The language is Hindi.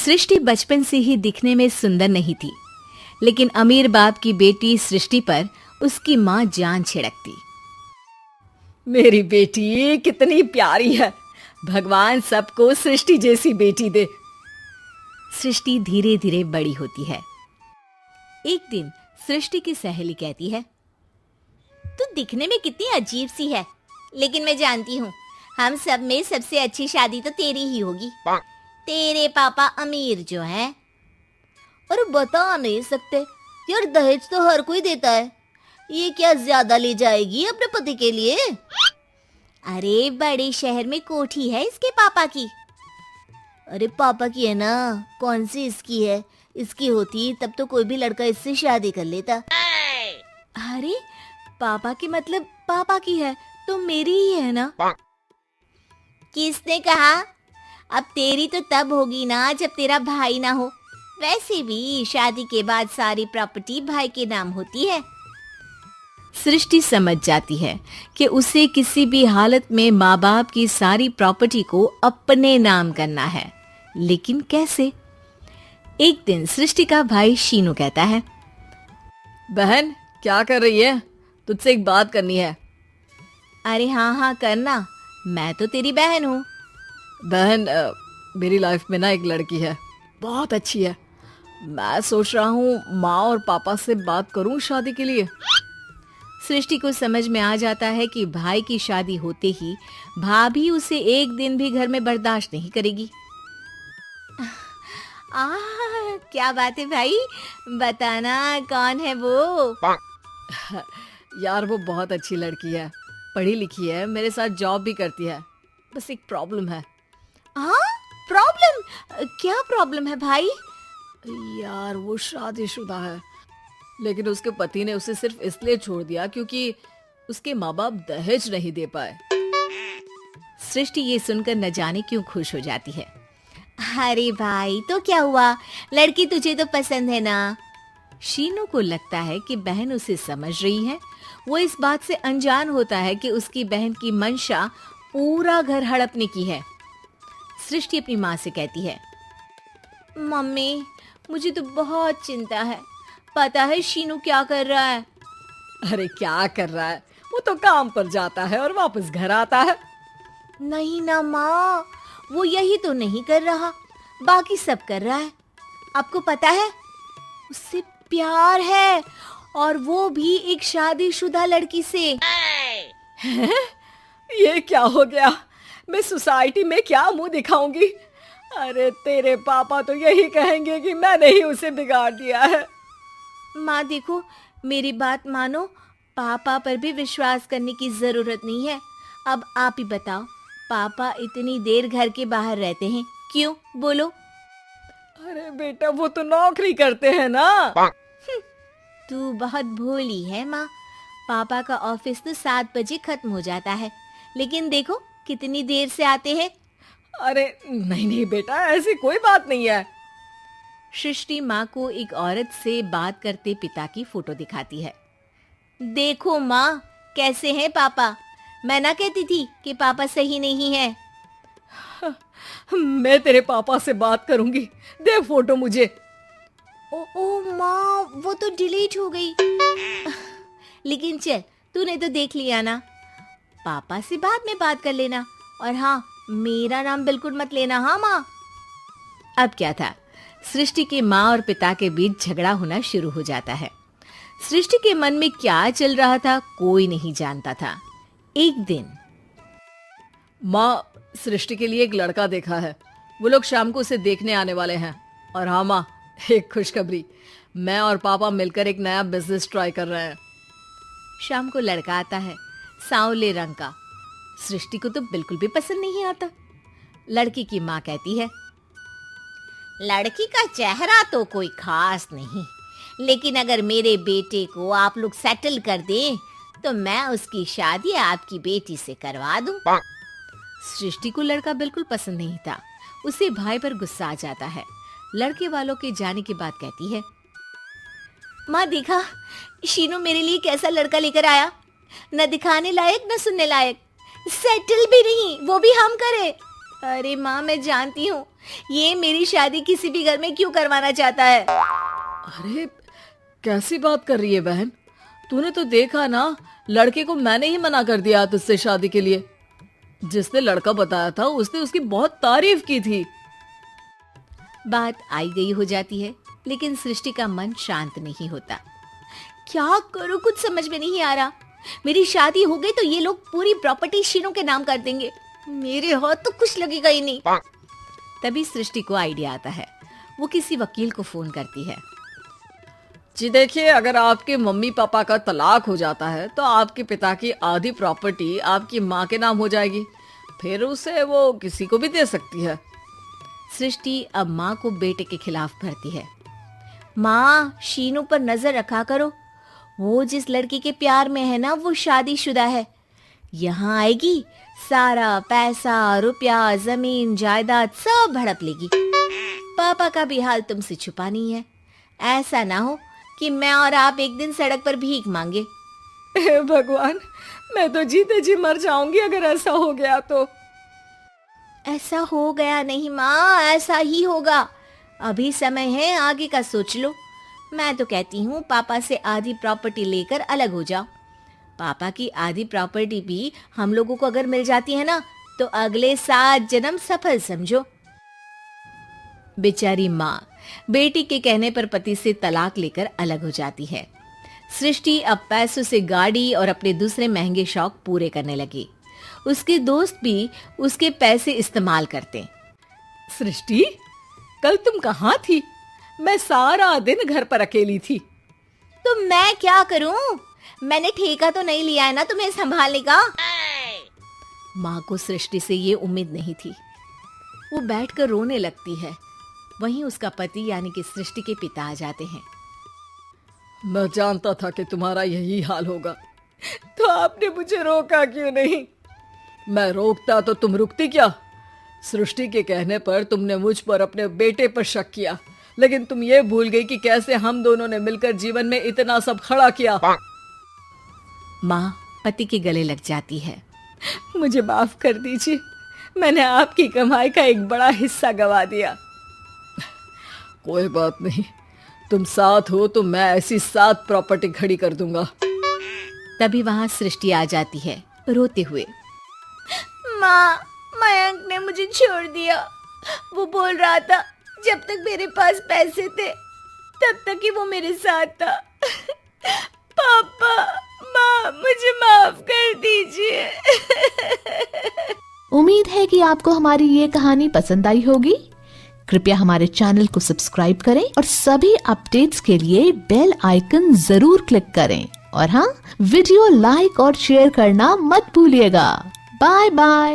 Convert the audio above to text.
सृष्टि बचपन से ही दिखने में सुंदर नहीं थी, लेकिन अमीर बाप की बेटी सृष्टि पर उसकी माँ जान छिड़कती। मेरी बेटी कितनी प्यारी है, भगवान सबको सृष्टि जैसी बेटी दे। सृष्टि धीरे धीरे बड़ी होती है। एक दिन सृष्टि की सहेली कहती है, तू दिखने में कितनी अजीब सी है, लेकिन मैं जानती हूँ हम सब में सबसे अच्छी शादी तो तेरी ही होगी। तेरे पापा अमीर जो हैं। और बता नहीं सकते यार, दहेज तो हर कोई देता है, ये क्या ज्यादा ले जाएगी अपने पति के लिए? अरे बड़े शहर में कोठी है इसके पापा की। अरे पापा की है ना, कौन सी इसकी है? इसकी होती तब तो कोई भी लड़का इससे शादी कर लेता। अरे पापा की मतलब पापा की है तो मेरी ही है ना? किसने कहा? अब तेरी तो तब होगी ना जब तेरा भाई ना हो। वैसे भी शादी के बाद सारी प्रॉपर्टी भाई के नाम होती है। सृष्टि समझ जाती है कि उसे किसी भी हालत में माँ बाप की सारी प्रॉपर्टी को अपने नाम करना है, लेकिन कैसे? एक दिन सृष्टि का भाई शीनू कहता है, बहन क्या कर रही है? तुझसे एक बात करनी है। अरे हाँ करना, मैं तो तेरी बहन हूँ। बहन मेरी लाइफ में ना एक लड़की है, बहुत अच्छी है। मैं सोच रहा हूँ माँ और पापा से बात करूँ शादी के लिए। सृष्टि को समझ में आ जाता है कि भाई की शादी होते ही भाभी उसे एक दिन भी घर में बर्दाश्त नहीं करेगी। क्या बात है भाई, बताना कौन है वो? यार वो बहुत अच्छी लड़की है, पढ़ी लिखी है, मेरे साथ जॉब भी करती है। बस एक प्रॉब्लम है। हाँ प्रॉब्लम? क्या प्रॉब्लम है भाई? यार वो शादीशुदा है, लेकिन उसके पति ने उसे सिर्फ इसलिए छोड़ दिया क्योंकि उसके माँ बाप दहेज नहीं दे पाए। सृष्टि ये सुनकर न जाने क्यों खुश हो जाती है। अरे भाई तो क्या हुआ, लड़की तुझे तो पसंद है ना? शीनू को लगता है कि बहन उसे समझ रही है। वो इस बात से अनजान होता है कि उसकी बहन की मंशा पूरा घर हड़पने की है। सृष्टि अपनी माँ से कहती है, मम्मी मुझे तो बहुत चिंता है। पता है शीनू क्या कर रहा है? अरे क्या कर रहा है? वो तो काम पर जाता है और वापस घर आता है। नहीं ना माँ, वो यही तो नहीं कर रहा, बाकी सब कर रहा है। आपको पता है उससे प्यार है, और वो भी एक शादीशुदा लड़की से। ये क्या हो गया? मैं सोसाइटी में क्या मुंह दिखाऊंगी? अरे तेरे पापा तो यही कहेंगे कि मैंने ही उसे बिगाड़ दिया है। माँ देखो, मेरी बात मानो, पापा पर भी विश्वास करने की जरूरत नहीं है। अब आप ही बताओ, पापा इतनी देर घर के बाहर रहते हैं क्यों? बोलो। अरे बेटा वो तो नौकरी करते हैं ना। तू बहुत भोली है माँ। पापा का ऑफिस तो 7 बजे खत्म हो जाता है, लेकिन देखो कितनी देर से आते हैं। अरे नहीं बेटा, ऐसी कोई बात नहीं है। सृष्टि माँ को एक औरत से बात करते पिता की फोटो दिखाती है। देखो माँ कैसे हैं पापा, मैं ना कहती थी कि पापा सही नहीं है। मैं तेरे पापा से बात करूंगी, दे फोटो मुझे। ओ माँ, वो तो डिलीट हो गई। लेकिन चल, तूने तो देख लिया ना, पापा से बाद में बात कर लेना। और हाँ, मेरा नाम बिल्कुल मत लेना। हाँ माँ। अब क्या था, सृष्टि के माँ और पिता के बीच झगड़ा होना शुरू हो जाता है। सृष्टि के मन में क्या चल रहा था कोई नहीं जानता था। एक दिन, माँ सृष्टि के लिए एक लड़का देखा है, वो लोग शाम को उसे देखने आने वाले हैं। और हाँ माँ, एक खुशखबरी, मैं और पापा मिलकर एक नया बिजनेस ट्राई कर रहे हैं। शाम को लड़का आता है, सांवले रंग का। सृष्टि को तो बिल्कुल भी पसंद नहीं आता। लड़की की माँ कहती है, लड़की का चेहरा तो कोई खास नहीं, लेकिन अगर मेरे बेटे को आप लोग सेटल कर दें तो मैं उसकी शादी आपकी बेटी से करवा दूं। सृष्टि को लड़का बिल्कुल पसंद नहीं था। उसे भाई पर गुस्सा आ जाता है। लड़के वालों के जाने के बाद कहती है, माँ देखा शीनू मेरे लिए कैसा लड़का लेकर आया, न दिखाने लायक न सुनने लायक, सेटल भी नहीं, वो भी हम करे। अरे माँ, मैं जानती हूँ ये मेरी शादी किसी भी घर में क्यों करवाना चाहता है। अरे कैसी बात कर रही है बहन, तूने तो देखा ना, लड़के को मैंने ही मना कर दिया तुझसे शादी के लिए। जिसने लड़का बताया था उसने उसकी बहुत तारीफ की थी। बात आई गई हो जाती है, लेकिन सृष्टि का मन शांत नहीं होता। क्या करूँ, कुछ समझ में नहीं आ रहा। मेरी शादी हो गई तो ये लोग पूरी प्रॉपर्टी शीनू के नाम कर देंगे, मेरे हाथ तो कुछ लगेगा ही नहीं। तभी सृष्टि को आइडिया आता है। वो किसी वकील को फोन करती है। जी देखिए, अगर आपके मम्मी पापा का तलाक हो जाता है तो आपके पिता की आधी प्रॉपर्टी आपकी माँ के नाम हो जाएगी, फिर उसे वो किसी को भी दे सकती है। सृष्टि अब माँ को बेटे के खिलाफ भरती है। माँ, शीनू पर नजर रखा करो, वो जिस लड़की के प्यार में है ना वो शादीशुदा है। यहाँ आएगी, सारा पैसा, रुपया, जमीन, जायदाद सब हड़प लेगी। पापा का भी हाल तुमसे छुपा नहीं है। ऐसा ना हो कि मैं और आप एक दिन सड़क पर भीख मांगे। हे भगवान, मैं तो जीते जी मर जाऊंगी अगर ऐसा हो गया तो। ऐसा हो गया नहीं माँ, ऐसा ही होगा। अभी समय है, आगे का सोच लो। मैं तो कहती हूँ पापा से आधी प्रॉपर्टी लेकर अलग हो जाओ। पापा की आधी प्रॉपर्टी भी हम लोगों को अगर मिल जाती है ना तो अगले 7 जन्म सफल समझो। बेचारी माँ बेटी के कहने पर पति से तलाक लेकर अलग हो जाती है। सृष्टि अब पैसों से गाड़ी और अपने दूसरे महंगे शौक पूरे करने लगी। उसके दोस्त भी उसके पैसे इस्तेमाल करते। सृष्टि, कल तुम कहाँ थी? मैं सारा दिन घर पर अकेली थी। तो मैं क्या करूं? मैंने ठेका तो नहीं लिया है ना तुम्हें संभालने का। माँ को सृष्टि से ये उम्मीद नहीं थी। वो बैठकर रोने लगती है। वहीं उसका पति यानी कि सृष्टि के पिता आ जाते हैं। मैं जानता था कि तुम्हारा यही हाल होगा, तो आपने मुझे रोका क्यों नहीं? मैं रोकता तो तुम रुकती क्या? सृष्टि के कहने पर तुमने मुझ पर अपने बेटे पर शक किया, लेकिन तुम ये भूल गई कि कैसे हम दोनों ने मिलकर जीवन में इतना सब खड़ा किया। माँ पति के गले लग जाती है। मुझे माफ कर दीजिए, मैंने आपकी कमाई का एक बड़ा हिस्सा गवा दिया। कोई बात नहीं, तुम साथ हो तो मैं ऐसी 7 प्रॉपर्टी खड़ी कर दूंगा। तभी वहां सृष्टि आ जाती है रोते हुए। माँ, मयंक ने मुझे छोड़ दिया। वो बोल रहा था जब तक मेरे पास पैसे थे तब तक ही वो मेरे साथ था। पापा, माँ, मुझे माफ कर दीजिए। उम्मीद है कि आपको हमारी ये कहानी पसंद आई होगी। कृपया हमारे चैनल को सब्सक्राइब करें और सभी अपडेट्स के लिए बेल आइकन जरूर क्लिक करें। और हाँ, वीडियो लाइक और शेयर करना मत भूलिएगा। Bye bye.